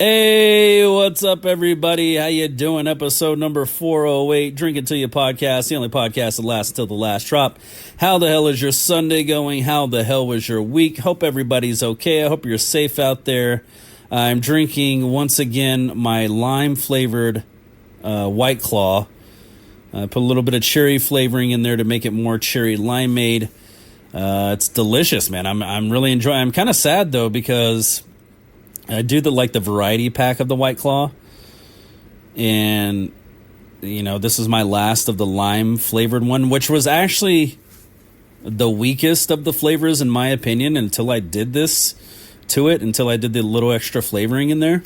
Hey, what's up, everybody? How you doing? Episode number 408, Drink Till You podcast, the only podcast that lasts till the last drop. How the hell is your Sunday going? How the hell was your week? Hope everybody's okay. I hope you're safe out there. I'm drinking, once again, my lime-flavored White Claw. I put a little bit of cherry flavoring in there to make it more cherry limeade. It's delicious, man. I'm really enjoying it. I'm kind of sad, though, because I do the variety pack of the White Claw, and this is my last of the lime flavored one, which was actually the weakest of the flavors in my opinion until I did this to it, until I did the little extra flavoring in there.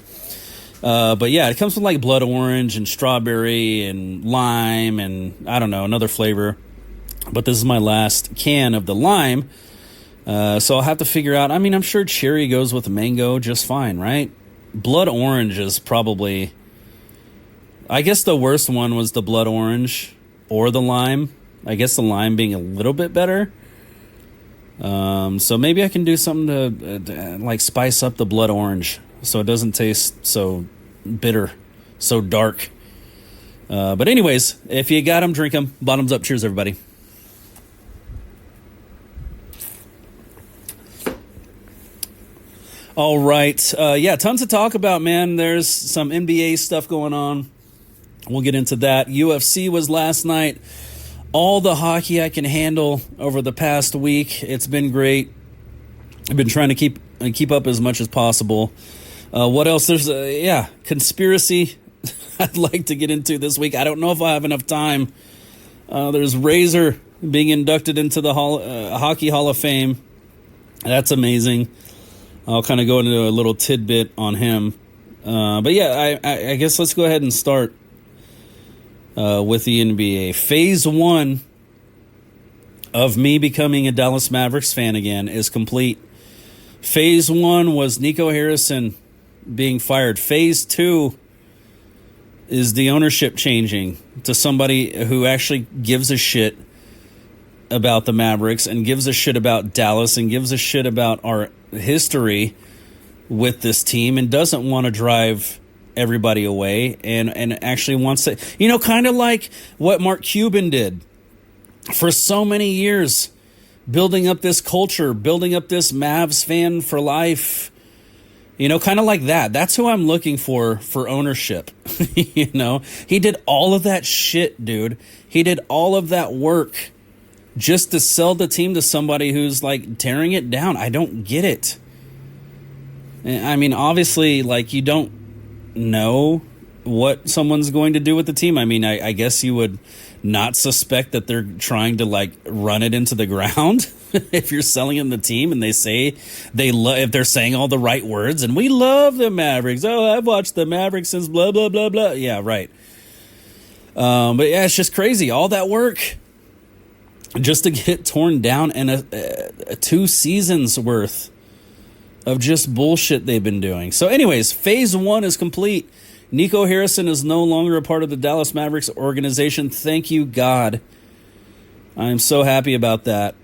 But yeah, it comes with blood orange and strawberry and lime and I don't know, another flavor. But this is my last can of the lime. So I'll have to figure out, I'm sure cherry goes with mango just fine, right? Blood orange is probably, I guess the worst one was the blood orange or the lime. I guess the lime being a little bit better. So maybe I can do something to spice up the blood orange so it doesn't taste so bitter, so dark. But anyways, if you got them, drink them. Bottoms up. Cheers, everybody. All right. Tons to talk about, man. There's some NBA stuff going on. We'll get into that. UFC was last night. All the hockey I can handle over the past week. It's been great. I've been trying to keep up as much as possible. What else? There's conspiracy I'd like to get into this week. I don't know if I have enough time. There's Razor being inducted into the Hockey Hall of Fame. That's amazing. I'll kind of go into a little tidbit on him. But yeah, I guess let's go ahead and start with the NBA. Phase 1 of me becoming a Dallas Mavericks fan again is complete. Phase 1 was Nico Harrison being fired. Phase 2 is the ownership changing to somebody who actually gives a shit about the Mavericks and gives a shit about Dallas and gives a shit about our history with this team and doesn't want to drive everybody away and actually wants to, kind of like what Mark Cuban did for so many years, building up this culture, building up this Mavs fan for life, kind of like that. That's who I'm looking for ownership. He did all of that shit, dude. He did all of that work just to sell the team to somebody who's tearing it down. I don't get it. Obviously, you don't know what someone's going to do with the team. I guess you would not suspect that they're trying to run it into the ground if you're selling them the team and they say if they're saying all the right words and we love the Mavericks. Oh, I've watched the Mavericks since blah, blah, blah, blah. Yeah, right. But yeah, it's just crazy. All that work just to get torn down and a 2 seasons worth of just bullshit they've been doing. So anyways, phase 1 is complete. Nico Harrison is no longer a part of the Dallas Mavericks organization. Thank you, God. I'm so happy about that.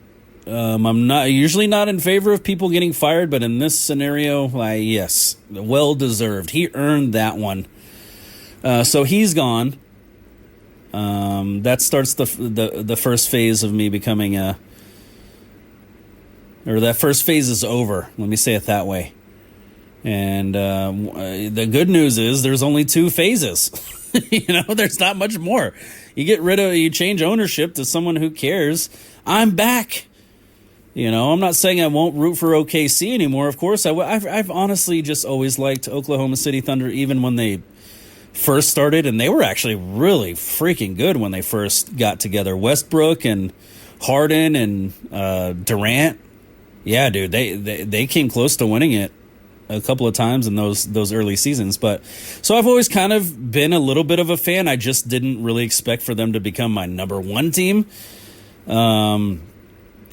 I'm usually not in favor of people getting fired, but in this scenario, yes, well deserved. He earned that one. So he's gone. That starts the first phase of me becoming that first phase is over. Let me say it that way. And the good news is there's only 2 phases. There's not much more. You change ownership to someone who cares. I'm back. I'm not saying I won't root for OKC anymore. Of course, I've honestly just always liked Oklahoma City Thunder, even when they first started, and they were actually really freaking good when they first got together. Westbrook and Harden and Durant. Yeah, dude, they came close to winning it a couple of times in those early seasons. But so I've always kind of been a little bit of a fan. I just didn't really expect for them to become my number 1 team.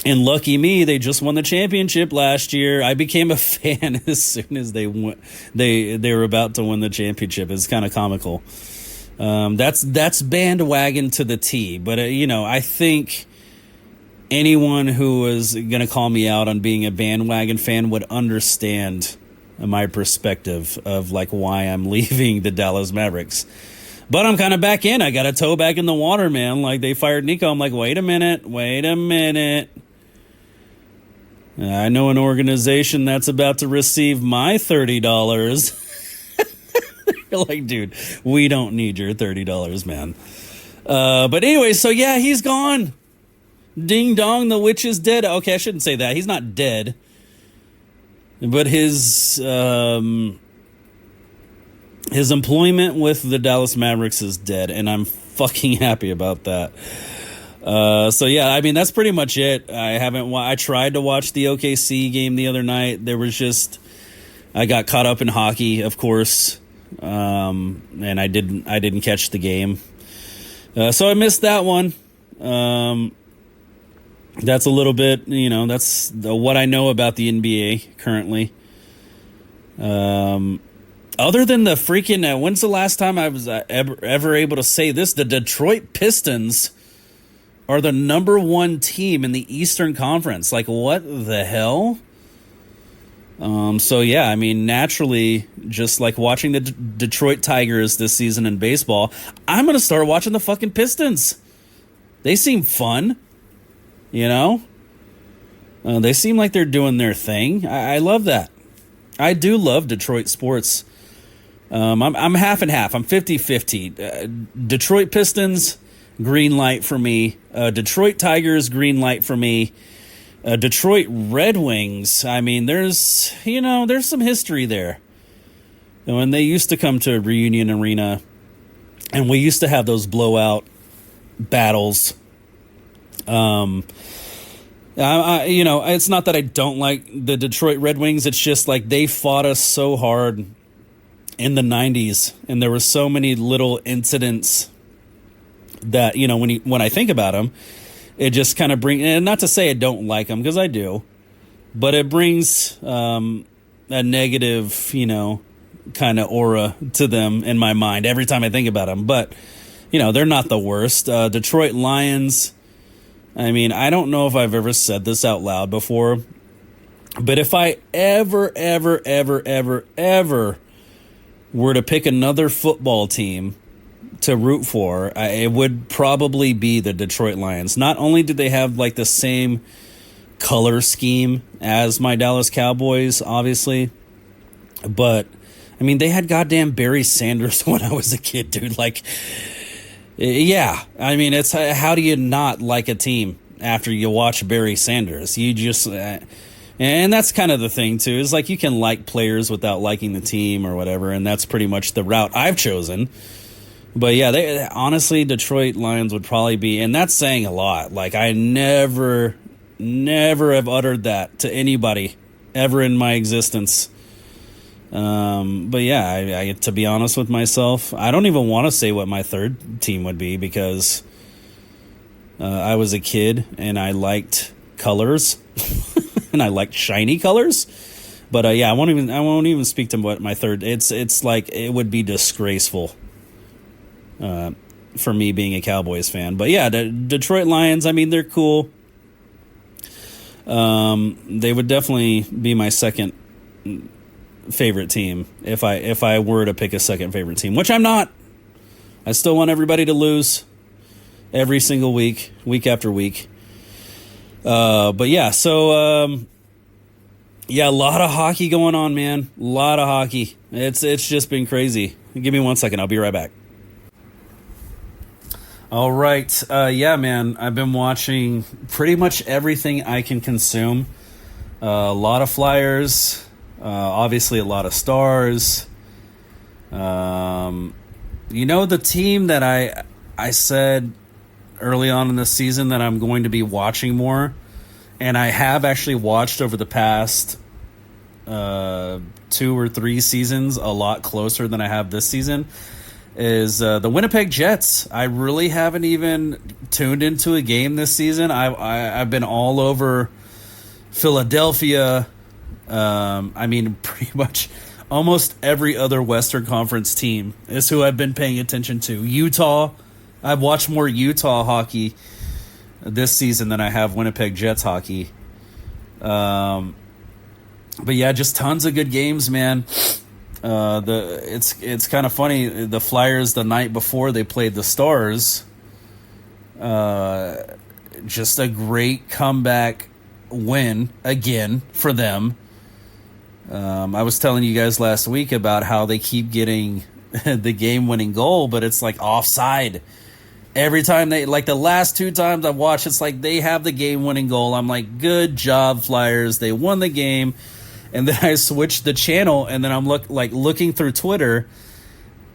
And lucky me, they just won the championship last year. I became a fan as soon as they were about to win the championship. It's kind of comical. That's bandwagon to the T. But I think anyone who was going to call me out on being a bandwagon fan would understand my perspective of like why I'm leaving the Dallas Mavericks. But I'm kind of back in. I got a toe back in the water, man. Like, they fired Nico. I'm like, wait a minute. I know an organization that's about to receive my $30. You're like, dude, we don't need your $30, man. But anyway, so yeah, he's gone. Ding dong, the witch is dead. Okay, I shouldn't say that. He's not dead. But his employment with the Dallas Mavericks is dead, and I'm fucking happy about that. So yeah, I mean, that's pretty much it. I tried to watch the OKC game the other night. I got caught up in hockey, of course, and I didn't catch the game. So I missed that one. That's a little bit, that's what I know about the NBA currently. Other than the freaking, when's the last time I was ever able to say this? The Detroit Pistons are the number one team in the Eastern Conference. Like, what the hell? So yeah, I mean, naturally, just like watching the Detroit Tigers this season in baseball, I'm going to start watching the fucking Pistons. They seem fun, they seem like they're doing their thing. I love that. I do love Detroit sports. I'm half and half. I'm 50-50. Detroit Pistons, green light for me. Detroit Tigers, green light for me. Detroit Red Wings, I mean, there's some history there. When they used to come to Reunion Arena, and we used to have those blowout battles. It's not that I don't like the Detroit Red Wings. It's just like they fought us so hard in the 90s, and there were so many little incidents that, when I think about them, it just kind of brings, and not to say I don't like them, because I do, but it brings a negative, kind of aura to them in my mind every time I think about them. But, they're not the worst. Detroit Lions, I mean, I don't know if I've ever said this out loud before, but if I ever were to pick another football team to root for, it would probably be the Detroit Lions. Not only did they have like the same color scheme as my Dallas Cowboys, obviously, but I mean, they had goddamn Barry Sanders when I was a kid, dude. Like, yeah, I mean, it's how do you not like a team after you watch Barry Sanders? You just, and that's kind of the thing too, is like you can like players without liking the team or whatever, and that's pretty much the route I've chosen. But yeah, honestly, Detroit Lions would probably be, and that's saying a lot. Like, I never have uttered that to anybody ever in my existence. But yeah, I to be honest with myself, I don't even want to say what my third team would be, because I was a kid and I liked colors and I liked shiny colors. But yeah, I won't even speak to what my third. It's like it would be disgraceful for me being a Cowboys fan. But yeah, the Detroit Lions, I mean, they're cool. They would definitely be my second favorite team if I were to pick a second favorite team, which I'm not. I still want everybody to lose every single week after week. But yeah, so yeah, a lot of hockey going on, man. A lot of hockey. It's just been crazy. Give me 1 second. I'll be right back. All right. Yeah, man, I've been watching pretty much everything I can consume. A lot of Flyers, obviously a lot of Stars. The team that I said early on in the season that I'm going to be watching more, and I have actually watched over the past 2 or 3 seasons a lot closer than I have this season, is the Winnipeg Jets. I really haven't even tuned into a game this season. I've been all over Philadelphia. I mean, pretty much almost every other Western Conference team is who I've been paying attention to. Utah. I've watched more Utah hockey this season than I have Winnipeg Jets hockey. But yeah, just tons of good games, man. It's kind of funny. The Flyers the night before they played the Stars. Just a great comeback win again for them. I was telling you guys last week about how they keep getting the game-winning goal, but it's like offside. Every time they, like the last 2 times I've watched, it's like they have the game-winning goal. I'm like, good job, Flyers. They won the game. And then I switched the channel, and then I'm looking through Twitter,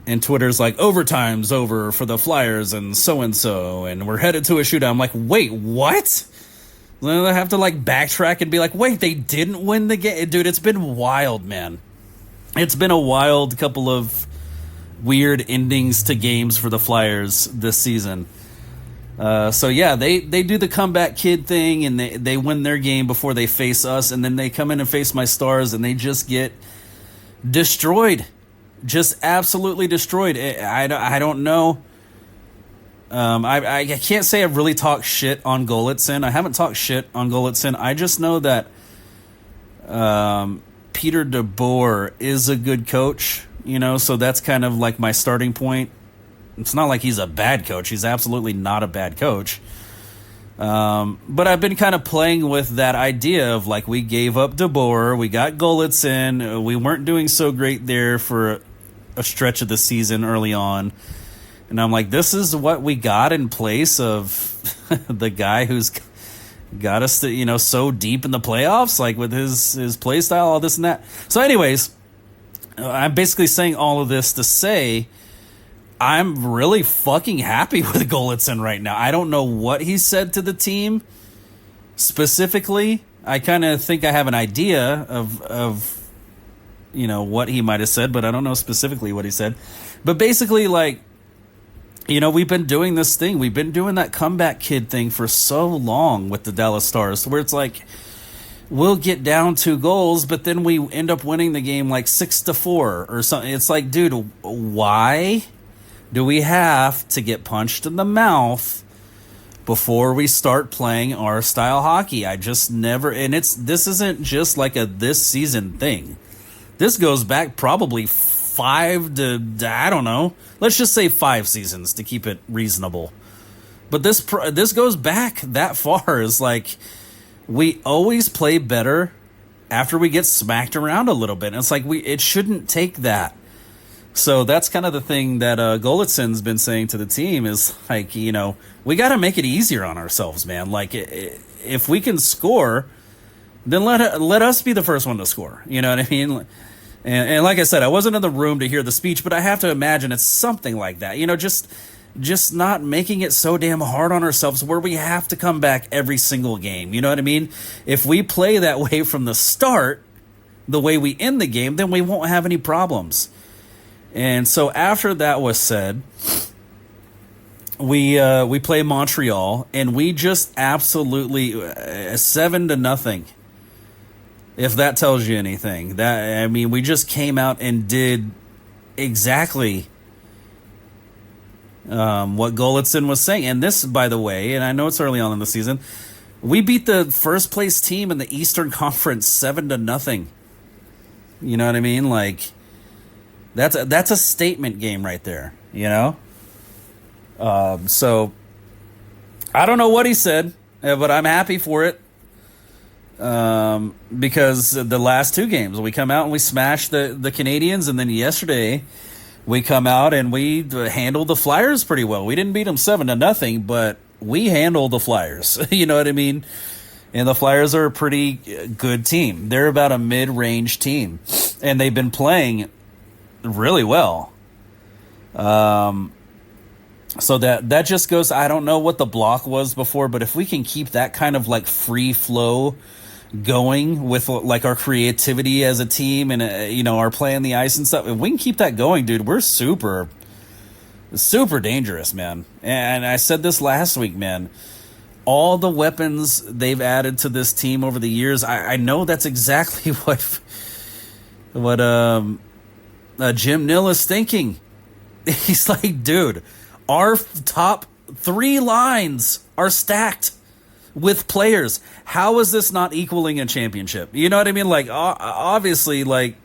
and Twitter's like, overtime's over for the Flyers and so-and-so, and we're headed to a shootout. I'm like, wait, what? Then I have to like backtrack and be like, wait, they didn't win the game? Dude, it's been wild, man. It's been a wild couple of weird endings to games for the Flyers this season. So yeah, they do the comeback kid thing, and they win their game before they face us, and then they come in and face my Stars, and they just get destroyed. Just absolutely destroyed. I don't know. I can't say I've really talked shit on Golitzin. I haven't talked shit on Golitzin. I just know that Peter DeBoer is a good coach, so that's kind of like my starting point. It's not like he's a bad coach. He's absolutely not a bad coach. But I've been kind of playing with that idea of like, we gave up DeBoer, we got Golitzin, we weren't doing so great there for a stretch of the season early on. And I'm like, this is what we got in place of the guy who's got us to, so deep in the playoffs, like with his play style, all this and that. So anyways, I'm basically saying all of this to say I'm really fucking happy with Golitzin right now. I don't know what he said to the team specifically. I kind of think I have an idea of what he might have said, but I don't know specifically what he said. But basically, like, we've been doing this thing. We've been doing that comeback kid thing for so long with the Dallas Stars, where it's like we'll get down 2 goals, but then we end up winning the game like 6-4 or something. It's like, dude, why do we have to get punched in the mouth before we start playing our style hockey? I just never, and this isn't just like a this season thing. This goes back probably 5 to, I don't know, let's just say 5 seasons to keep it reasonable. But this goes back that far. Is like, we always play better after we get smacked around a little bit. And it's like, it shouldn't take that. So that's kind of the thing that Golitsin's been saying to the team is like, we got to make it easier on ourselves, man. Like, if we can score, then let us be the first one to score. You know what I mean? And like I said, I wasn't in the room to hear the speech, but I have to imagine it's something like that. Just not making it so damn hard on ourselves where we have to come back every single game. You know what I mean? If we play that way from the start, the way we end the game, then we won't have any problems. And so after that was said, we play Montreal, and we just absolutely 7-0. If that tells you anything, we just came out and did exactly what Golitzin was saying. And this, by the way, and I know it's early on in the season, we beat the first place team in the Eastern Conference 7-0. You know what I mean? Like, that's a statement game right there. So I don't know what he said, but I'm happy for it. Because the last 2 games we come out and we smash the Canadians, and then yesterday we come out and we handled the Flyers pretty well. We didn't beat them 7-0, but we handled the Flyers. You know what I mean? And the Flyers are a pretty good team. They're about a mid-range team, and they've been playing really well. So that just goes, I don't know what the block was before, but if we can keep that kind of like free flow going with like our creativity as a team and our play on the ice and stuff, if we can keep that going, dude, we're super dangerous, man. And I said this last week, man, all the weapons they've added to this team over the years, I know that's exactly what Jim Nill is thinking. He's like, dude, our top 3 lines are stacked. with players. How is this not equaling a championship? You know what I mean? Like, obviously, like,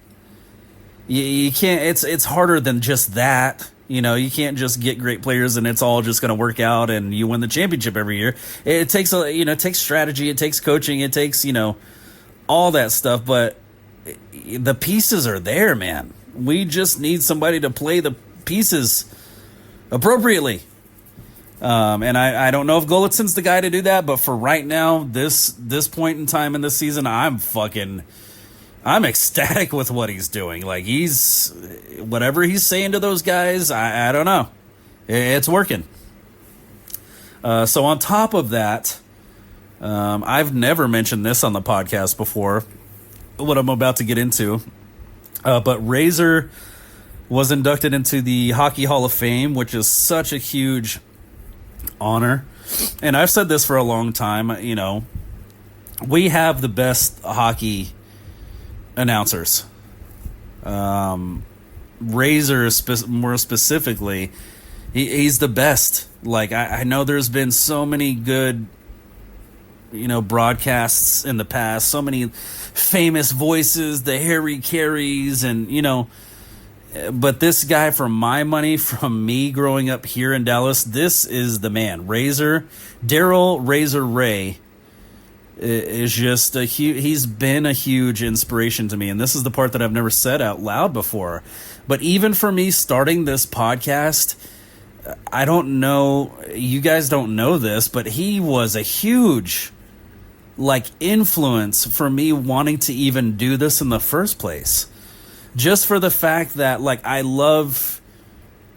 you can't, it's harder than just that. You know, you can't just get great players and it's all just going to work out and you win the championship every year. It takes it takes strategy, it takes coaching, it takes, all that stuff. But the pieces are there, man. We just need somebody to play the pieces appropriately. And I don't know if Golitsyn's the guy to do that, but for right now, this point in time in this season, I'm ecstatic with what he's doing. Like, whatever he's saying to those guys, I don't know. It's working. So on top of that, I've never mentioned this on the podcast before, what I'm about to get into. But Razor was inducted into the Hockey Hall of Fame, which is such a huge honor. And I've said this for a long time, we have the best hockey announcers. Razor, more specifically, he's the best. Like, I know there's been so many good, broadcasts in the past, so many famous voices, the Harry Careys, and, but this guy, for my money, from me growing up here in Dallas, this is the man. Daryl Razor Ray is just he's been a huge inspiration to me. And this is the part that I've never said out loud before. But even for me starting this podcast, I don't know, you guys don't know this, but he was a huge, influence for me wanting to even do this in the first place. Just for the fact that, I love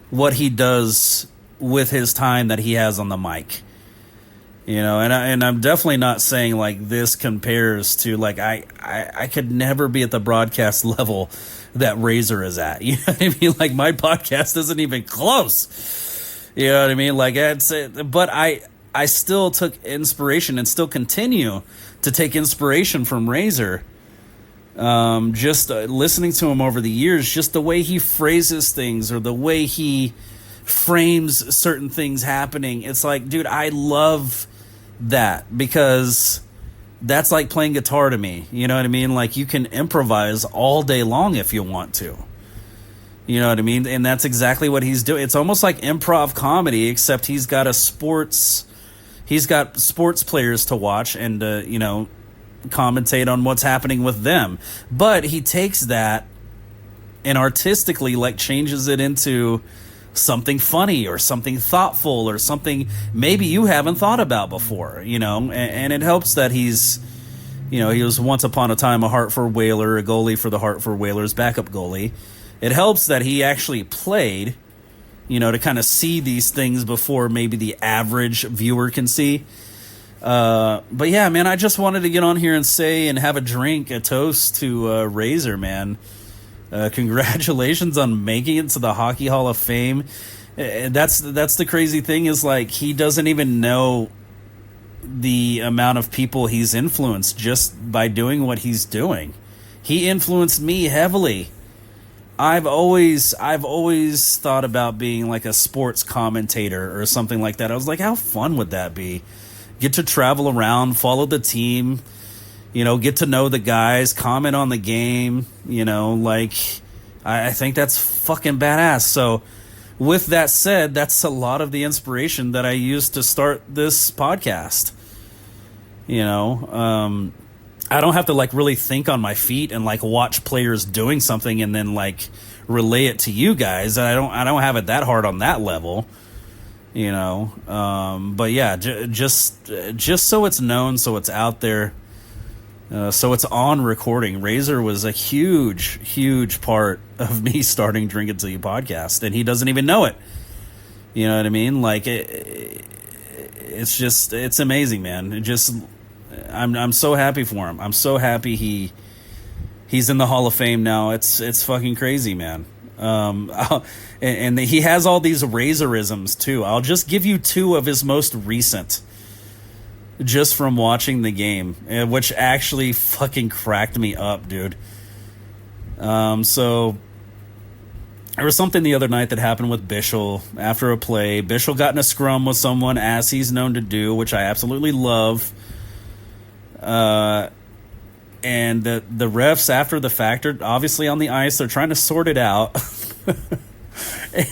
what he does with his time that he has on the mic. And I'm definitely not saying, this compares to, I could never be at the broadcast level that Razor is at. You know what I mean? My podcast isn't even close. You know what I mean? But I still took inspiration and still continue to take inspiration from Razor. Just listening to him over the years, just the way he phrases things or the way he frames certain things happening. It's like, dude, I love that because that's like playing guitar to me. You know what I mean? You can improvise all day long if you want to. You know what I mean? And that's exactly what he's doing. It's almost like improv comedy, except he's got sports players to watch and, commentate on what's happening with them. But he takes that and artistically changes it into something funny or something thoughtful or something maybe you haven't thought about before, and it helps that he's, he was once upon a time a Hartford Whaler, a goalie for the Hartford Whalers, backup goalie. It helps that he actually played, to kind of see these things before maybe the average viewer can see. But yeah, man, I just wanted to get on here and say and have a toast to Razor, man. Congratulations on making it to the Hockey Hall of Fame. That's the crazy thing is he doesn't even know the amount of people he's influenced just by doing what he's doing. He influenced me heavily. I've always thought about being a sports commentator or something like that. I was like, how fun would that be? Get to travel around, follow the team, get to know the guys, comment on the game, I think that's fucking badass. So with that said, that's a lot of the inspiration that I used to start this podcast. I don't have to really think on my feet and watch players doing something and then relay it to you guys. I don't have it that hard on that level. But yeah, just so it's known, so it's out there, so it's on recording. Razor was a huge part of me starting Drink It Till You podcast, and he doesn't even know it. You know what I mean? It's amazing, man. I'm so happy for him. I'm so happy he's in the Hall of Fame now. It's fucking crazy, man. And he has all these Razorisms too. I'll just give you two of his most recent, just from watching the game, which actually fucking cracked me up, dude. So There was something the other night that happened with Bishel after a play. Bishel got in a scrum with someone, as he's known to do, which I absolutely love. And the refs, after the fact, are obviously on the ice. They're trying to sort it out.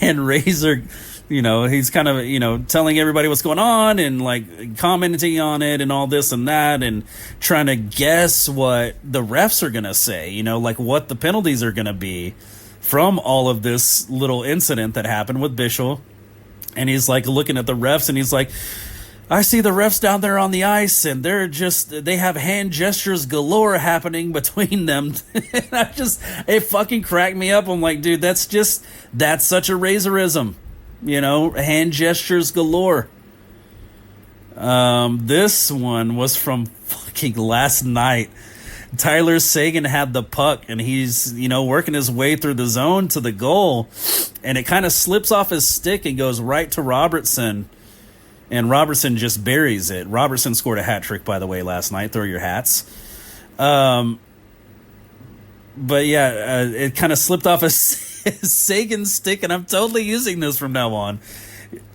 And Razor, he's kind of, telling everybody what's going on and, like, commenting on it and all this and that and trying to guess what the refs are going to say, like what the penalties are going to be from all of this little incident that happened with Bishel. And he's, like, looking at the refs and he's like, I see the refs down there on the ice, and they have hand gestures galore happening between them. And it fucking cracked me up. I'm like, dude, that's such a Razorism, hand gestures galore. This one was from fucking last night. Tyler Seguin had the puck, and he's, working his way through the zone to the goal, and it kind of slips off his stick and goes right to Robertson. And Robertson just buries it. Robertson scored a hat trick, by the way, last night. Throw your hats. But yeah, it kind of slipped off his Sagan's stick, and I'm totally using this from now on.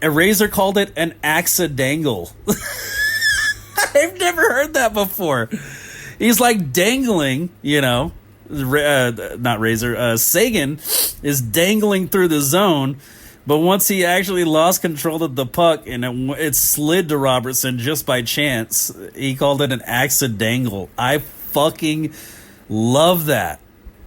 Razor called it an accidental. I've never heard that before. He's like dangling, not Razor. Sagan is dangling through the zone. But once he actually lost control of the puck and it slid to Robertson just by chance, he called it an accidental. I fucking love that.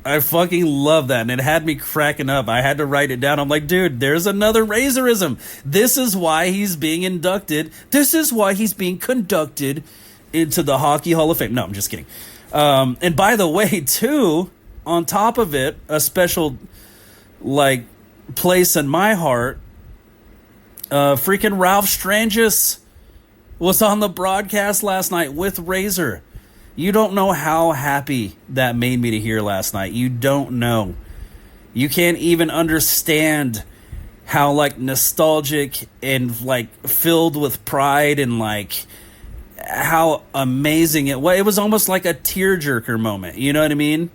And it had me cracking up. I had to write it down. I'm like, dude, there's another Razorism. This is why he's being inducted. This is why he's being conducted into the Hockey Hall of Fame. No, I'm just kidding. And by the way, too, on top of it, a special, place in my heart, freaking Ralph Strangis was on the broadcast last night with Razor. You don't know how happy that made me to hear last night. You don't know. You can't even understand how, nostalgic and, filled with pride and, how amazing it was. It was almost like a tearjerker moment. You know what I mean?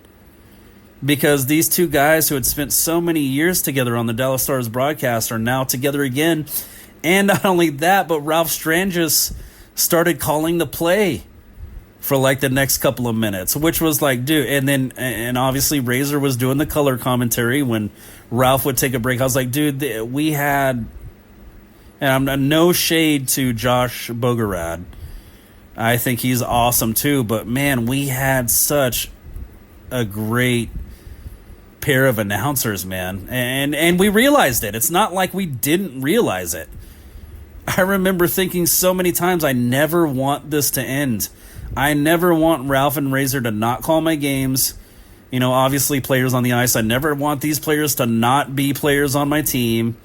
Because these two guys who had spent so many years together on the Dallas Stars broadcast are now together again. And not only that, but Ralph Strangis started calling the play for the next couple of minutes, which was dude. And obviously Razor was doing the color commentary when Ralph would take a break. I was like, dude, we had, and I'm no shade to Josh Bogorad. I think he's awesome too, but man, we had such a great pair of announcers, man. And we realized it. It's not like we didn't realize it. I remember thinking so many times, I never want this to end. I never want Ralph and Razor to not call my games. Obviously players on the ice. I never want these players to not be players on my team.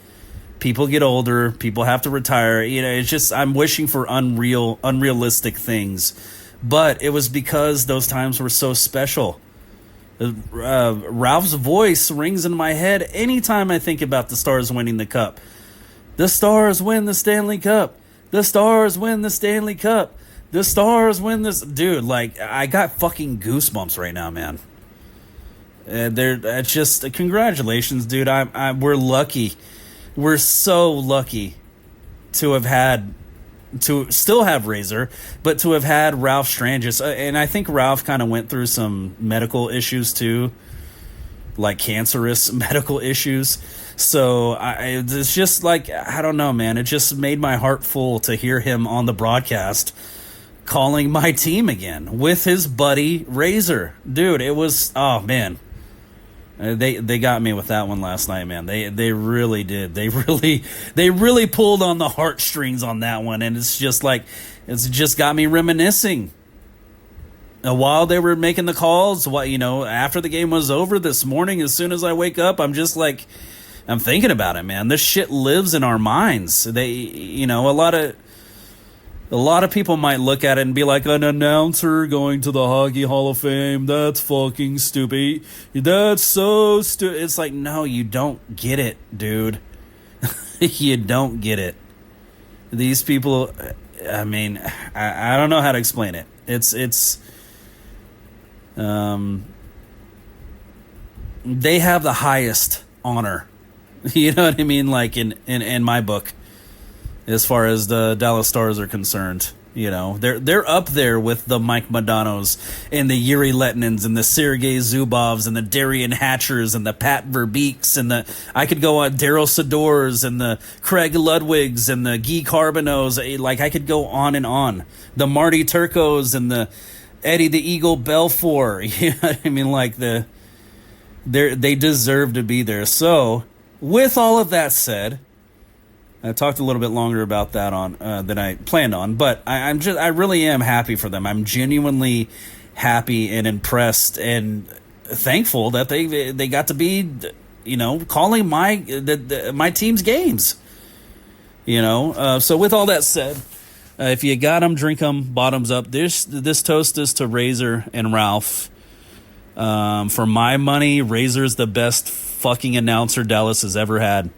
People get older. People have to retire. It's just, I'm wishing for unrealistic things. But it was because those times were so special. Ralph's voice rings in my head anytime I think about the Stars winning the Cup. The Stars win the Stanley Cup. The Stars win the Stanley Cup. The Stars win this. Dude, I got fucking goosebumps right now, man. It's just, congratulations, dude. We're lucky. We're so lucky to still have Razor, but to have had Ralph Strangis. And I think Ralph kind of went through some medical issues too, cancerous medical issues. So it's just I don't know, man. It just made my heart full to hear him on the broadcast calling my team again with his buddy Razor. Dude, it was, oh man. They got me with that one last night, man. They really did. They really pulled on the heartstrings on that one, and it's just got me reminiscing. While they were making the calls, after the game was over this morning, as soon as I wake up, I'm just I'm thinking about it, man. This shit lives in our minds. A lot of people might look at it and be like, an announcer going to the Hockey Hall of Fame, that's fucking stupid. That's so stupid. It's no, you don't get it, dude. You don't get it. These people, I mean, I don't know how to explain it. They have the highest honor You know what I mean? Like in my book, as far as the Dallas Stars are concerned. You know, they're up there with the Mike Modanos and the Yuri Letninens and the Sergei Zubovs and the Darian Hatchers and the Pat Verbeeks and I could go on Daryl Sadors and the Craig Ludwigs and the Guy Carbonos. Like, I could go on and on. The Marty Turcos and the Eddie the Eagle Belfour. You know what I mean? Like, they deserve to be there. So, with all of that said, I talked a little bit longer about that than I planned on, but I really am happy for them. I'm genuinely happy and impressed and thankful that they got to be, you know, calling my team's games. You know, so with all that said, if you got them, drink them, bottoms up. This toast is to Razor and Ralph. For my money, Razor's the best fucking announcer Dallas has ever had.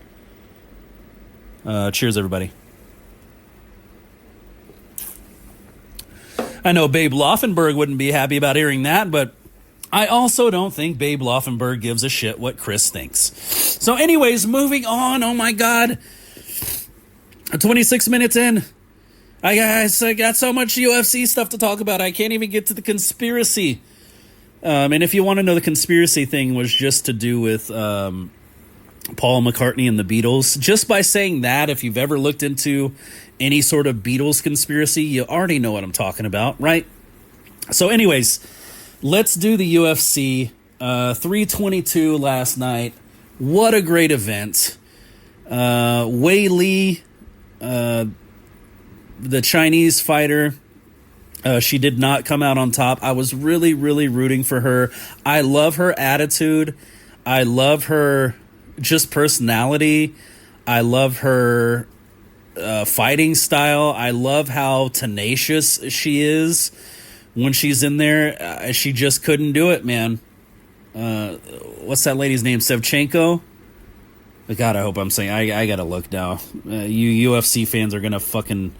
Cheers, everybody. I know Babe Laufenberg wouldn't be happy about hearing that, but I also don't think Babe Laufenberg gives a shit what Chris thinks. So anyways, moving on. Oh my God. 26 minutes in. I got so much UFC stuff to talk about. I can't even get to the conspiracy. And if you want to know, the conspiracy thing was just to do with Paul McCartney and the Beatles. Just by saying that, if you've ever looked into any sort of Beatles conspiracy, you already know what I'm talking about, right? So anyways, let's do the UFC. 322 last night. What a great event. Wei Li, the Chinese fighter, she did not come out on top. I was really, really rooting for her. I love her attitude. I love her just personality. I love her fighting style. I love how tenacious she is when she's in there. She just couldn't do it, man. What's that lady's name? Shevchenko? God, I hope I'm saying... I gotta look now. You UFC fans are gonna fucking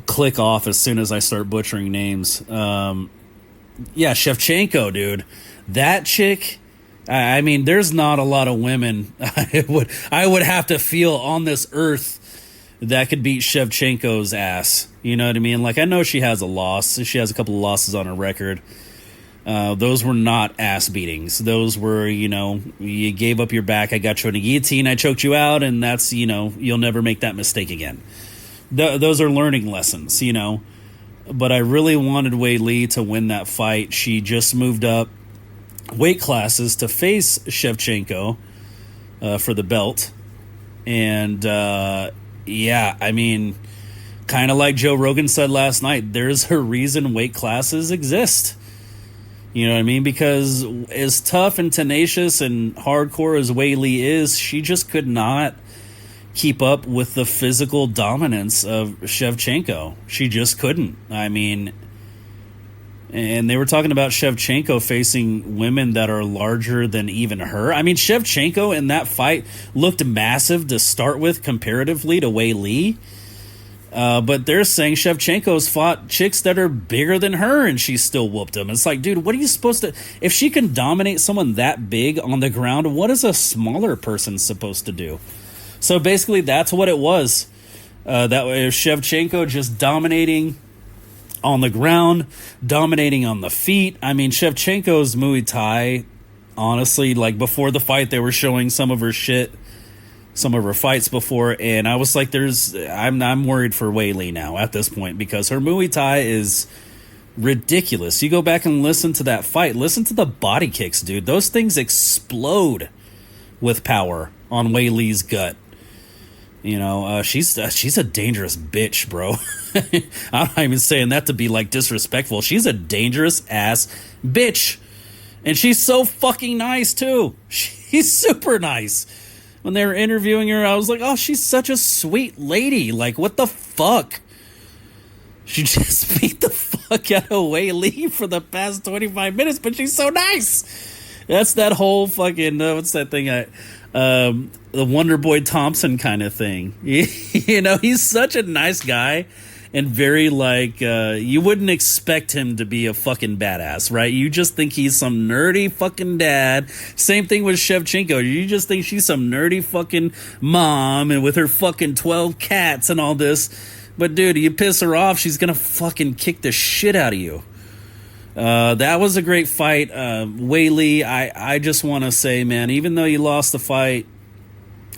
click off as soon as I start butchering names. Yeah, Shevchenko, dude. That chick... I mean, there's not a lot of women I would have to feel on this earth that could beat Shevchenko's ass. You know what I mean? Like, I know she has a loss. She has a couple of losses on her record. Those were not ass beatings. Those were, you know, you gave up your back. I got you in a guillotine. I choked you out. And that's, you know, you'll never make that mistake again. Those are learning lessons, you know. But I really wanted Wei Li to win that fight. She just moved up weight classes to face Shevchenko for the belt. And, yeah, I mean, kind of like Joe Rogan said last night, there's a reason weight classes exist. You know what I mean? Because as tough and tenacious and hardcore as Wei Li is, she just could not keep up with the physical dominance of Shevchenko. She just couldn't. I mean... And they were talking about Shevchenko facing women that are larger than even her. I mean, Shevchenko in that fight looked massive to start with comparatively to Wei Li. But they're saying Shevchenko's fought chicks that are bigger than her and she still whooped them. It's like, dude, what are you supposed to... If she can dominate someone that big on the ground, what is a smaller person supposed to do? So basically, that's what it was. That was Shevchenko just dominating on the ground, dominating on the feet. I mean, Shevchenko's Muay Thai, honestly, like before the fight, they were showing some of her shit, some of her fights before, and I was like, I'm worried for Wei Li now at this point because her Muay Thai is ridiculous. You go back and listen to that fight, listen to the body kicks, dude. Those things explode with power on Wei Li's gut. You know, she's a dangerous bitch, bro. I'm not even saying that to be, like, disrespectful. She's a dangerous ass bitch. And she's so fucking nice, too. She's super nice. When they were interviewing her, I was like, oh, she's such a sweet lady. Like, what the fuck? She just beat the fuck out of Wei Li for the past 25 minutes, but she's so nice. That's that whole fucking, what's that thing? The Wonder Boy Thompson kind of thing. You know, he's such a nice guy. and very like you wouldn't expect him to be a fucking badass, right? You just think he's some nerdy fucking dad. Same thing with Shevchenko. You just think she's some nerdy fucking mom and with her fucking 12 cats and all this. But dude, you piss her off, she's gonna fucking kick the shit out of you. That was a great fight. Weili, I just want to say, man, even though you lost the fight,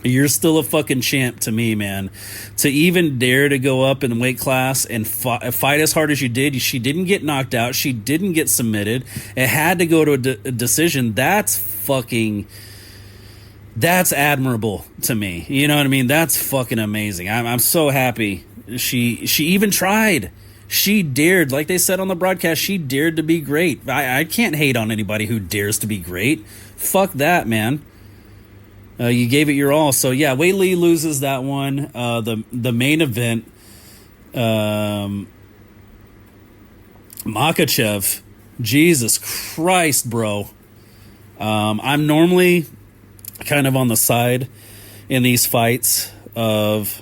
you're still a fucking champ to me, man. To even dare to go up in weight class and fight as hard as you did, she didn't get knocked out. She didn't get submitted. It had to go to a decision. That's admirable to me. You know what I mean? That's fucking amazing. I'm so happy. She even tried. She dared, like they said on the broadcast, she dared to be great. I can't hate on anybody who dares to be great. Fuck that, man. You gave it your all. So, yeah, Weili loses that one. The main event, Makhachev, Jesus Christ, bro. I'm normally kind of on the side in these fights of,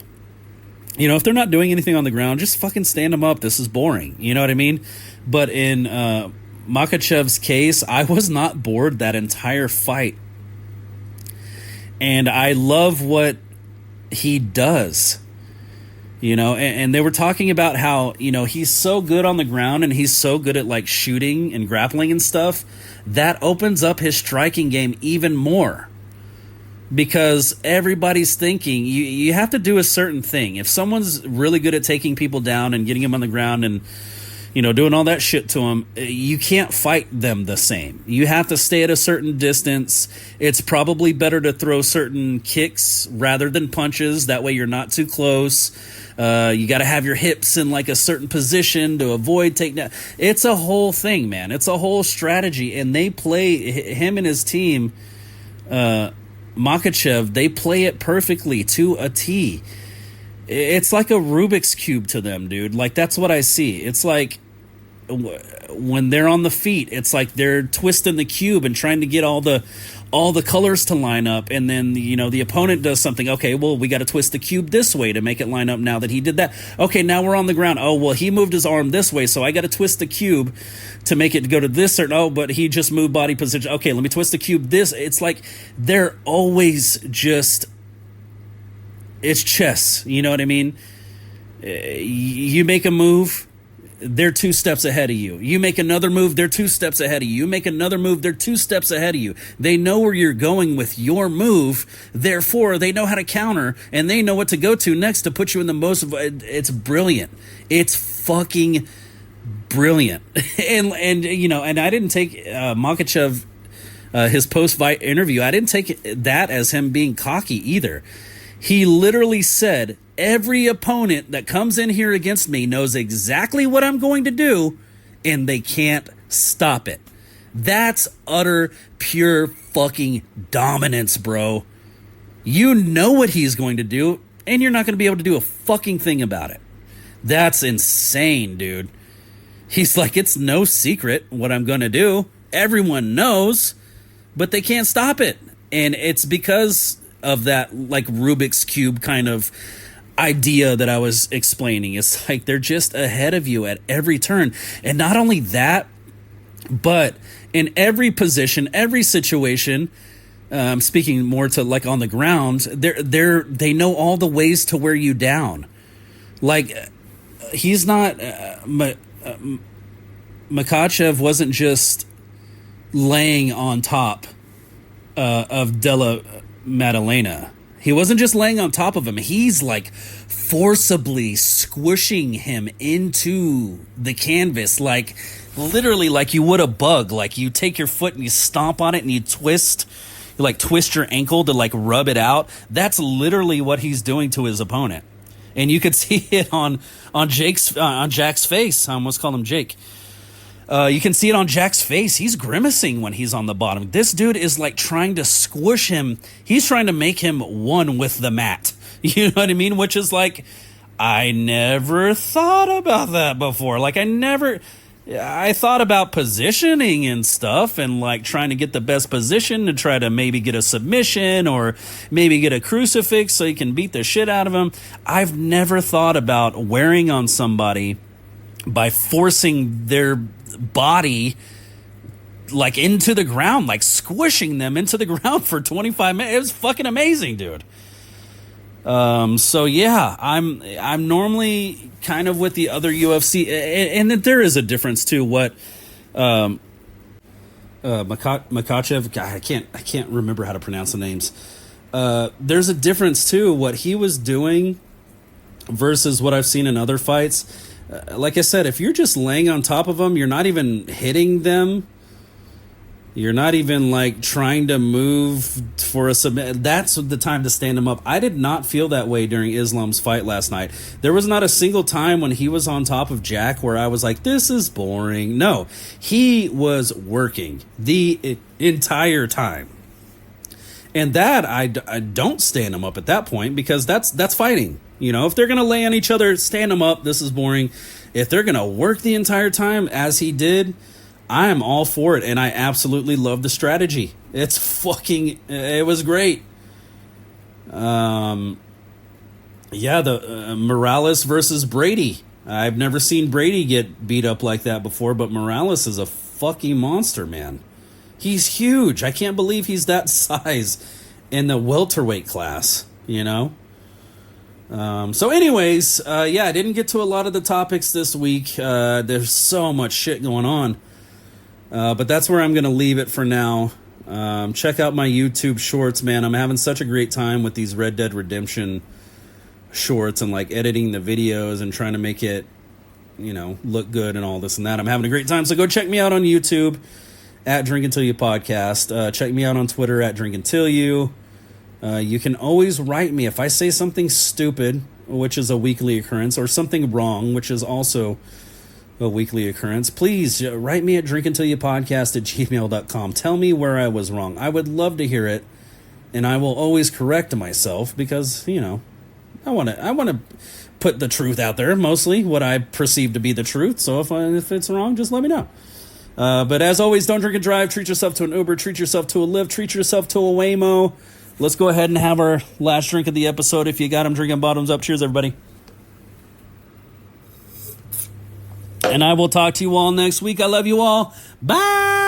you know, if they're not doing anything on the ground, just fucking stand them up. This is boring. You know what I mean? But in Makhachev's case, I was not bored that entire fight. And I love what he does, you know, and they were talking about how, you know, he's so good on the ground and he's so good at like shooting and grappling and stuff that opens up his striking game even more, because everybody's thinking you have to do a certain thing. If someone's really good at taking people down and getting them on the ground and, you know, doing all that shit to them, you can't fight them the same. You have to stay at a certain distance. It's probably better to throw certain kicks rather than punches. That way you're not too close. You got to have your hips in like a certain position to avoid takedown. It's a whole thing, man. It's a whole strategy. And they play, him and his team, Makhachev, they play it perfectly to a T. It's like a Rubik's Cube to them, dude. Like, that's what I see. It's like when they're on the feet, it's like they're twisting the cube and trying to get all the colors to line up. And then, you know, the opponent does something. Okay, well, we got to twist the cube this way to make it line up now that he did that. Okay, now we're on the ground. Oh, well, he moved his arm this way, so I got to twist the cube to make it go to this certain. Oh, but he just moved body position. Okay, let me twist the cube this. It's like they're always just... It's chess, you know what I mean? You make a move, they're 2 steps ahead of you. You make another move, they're 2 steps ahead of you. You make another move, they're 2 steps ahead of you. They know where you're going with your move, therefore they know how to counter, and they know what to go to next to put you in the most... It's brilliant. It's fucking brilliant. and you know, and I didn't take Makhachev, his post-fight interview, I didn't take that as him being cocky either. He literally said, every opponent that comes in here against me knows exactly what I'm going to do, and they can't stop it. That's utter, pure fucking dominance, bro. You know what he's going to do, and you're not going to be able to do a fucking thing about it. That's insane, dude. He's like, it's no secret what I'm going to do. Everyone knows, but they can't stop it. And it's because of that like Rubik's Cube kind of idea that I was explaining. It's like they're just ahead of you at every turn. And not only that, but in every position, every situation, speaking more to like on the ground, they know all the ways to wear you down. Like he's not Makhachev wasn't just laying on top of Della Maddalena. He wasn't just laying on top of him. He's like forcibly squishing him into the canvas, like literally like you would a bug. Like you take your foot and you stomp on it and you twist, you like twist your ankle to like rub it out. That's literally what he's doing to his opponent. And you could see it on Jack's face. I almost called him Jake. You can see it on Jack's face. He's grimacing when he's on the bottom. This dude is like trying to squish him. He's trying to make him one with the mat. You know what I mean? Which is like, I never thought about that before. Like I never, I thought about positioning and stuff and like trying to get the best position to try to maybe get a submission or maybe get a crucifix so you can beat the shit out of him. I've never thought about wearing on somebody by forcing their body like into the ground, like squishing them into the ground for 25 minutes. It was fucking amazing, dude. So yeah, I'm normally kind of with the other UFC, and there is a difference too. What Makachev, God, I can't remember how to pronounce the names. There's a difference too. What he was doing versus what I've seen in other fights. Like I said, if you're just laying on top of them, you're not even hitting them. You're not even like trying to move for a submit. That's the time to stand him up. I did not feel that way during Islam's fight last night. There was not a single time when he was on top of Jack where I was like, this is boring. No, he was working the entire time. And that I don't stand him up at that point because that's fighting. You know, if they're going to lay on each other, stand them up. This is boring. If they're going to work the entire time as he did, I am all for it, and I absolutely love the strategy. It was great. The Morales versus Brady. I've never seen Brady get beat up like that before, but Morales is a fucking monster, man. He's huge. I can't believe he's that size in the welterweight class, you know? So anyways, I didn't get to a lot of the topics this week. There's so much shit going on. But that's where I'm going to leave it for now. Check out my YouTube shorts, man. I'm having such a great time with these Red Dead Redemption shorts and like editing the videos and trying to make it, you know, look good and all this and that. I'm having a great time. So go check me out on YouTube at Drink Until You Podcast. Check me out on Twitter at Drink Until You. You can always write me if I say something stupid, which is a weekly occurrence, or something wrong, which is also a weekly occurrence. Please write me at drinkuntilyouPodcast@gmail.com. Tell me where I was wrong. I would love to hear it, and I will always correct myself because, you know, I want to put the truth out there, mostly what I perceive to be the truth. So if it's wrong, just let me know. But as always, don't drink and drive. Treat yourself to an Uber. Treat yourself to a Lyft. Treat yourself to a Waymo. Let's go ahead and have our last drink of the episode. If you got them, drinking bottoms up. Cheers, everybody. And I will talk to you all next week. I love you all. Bye.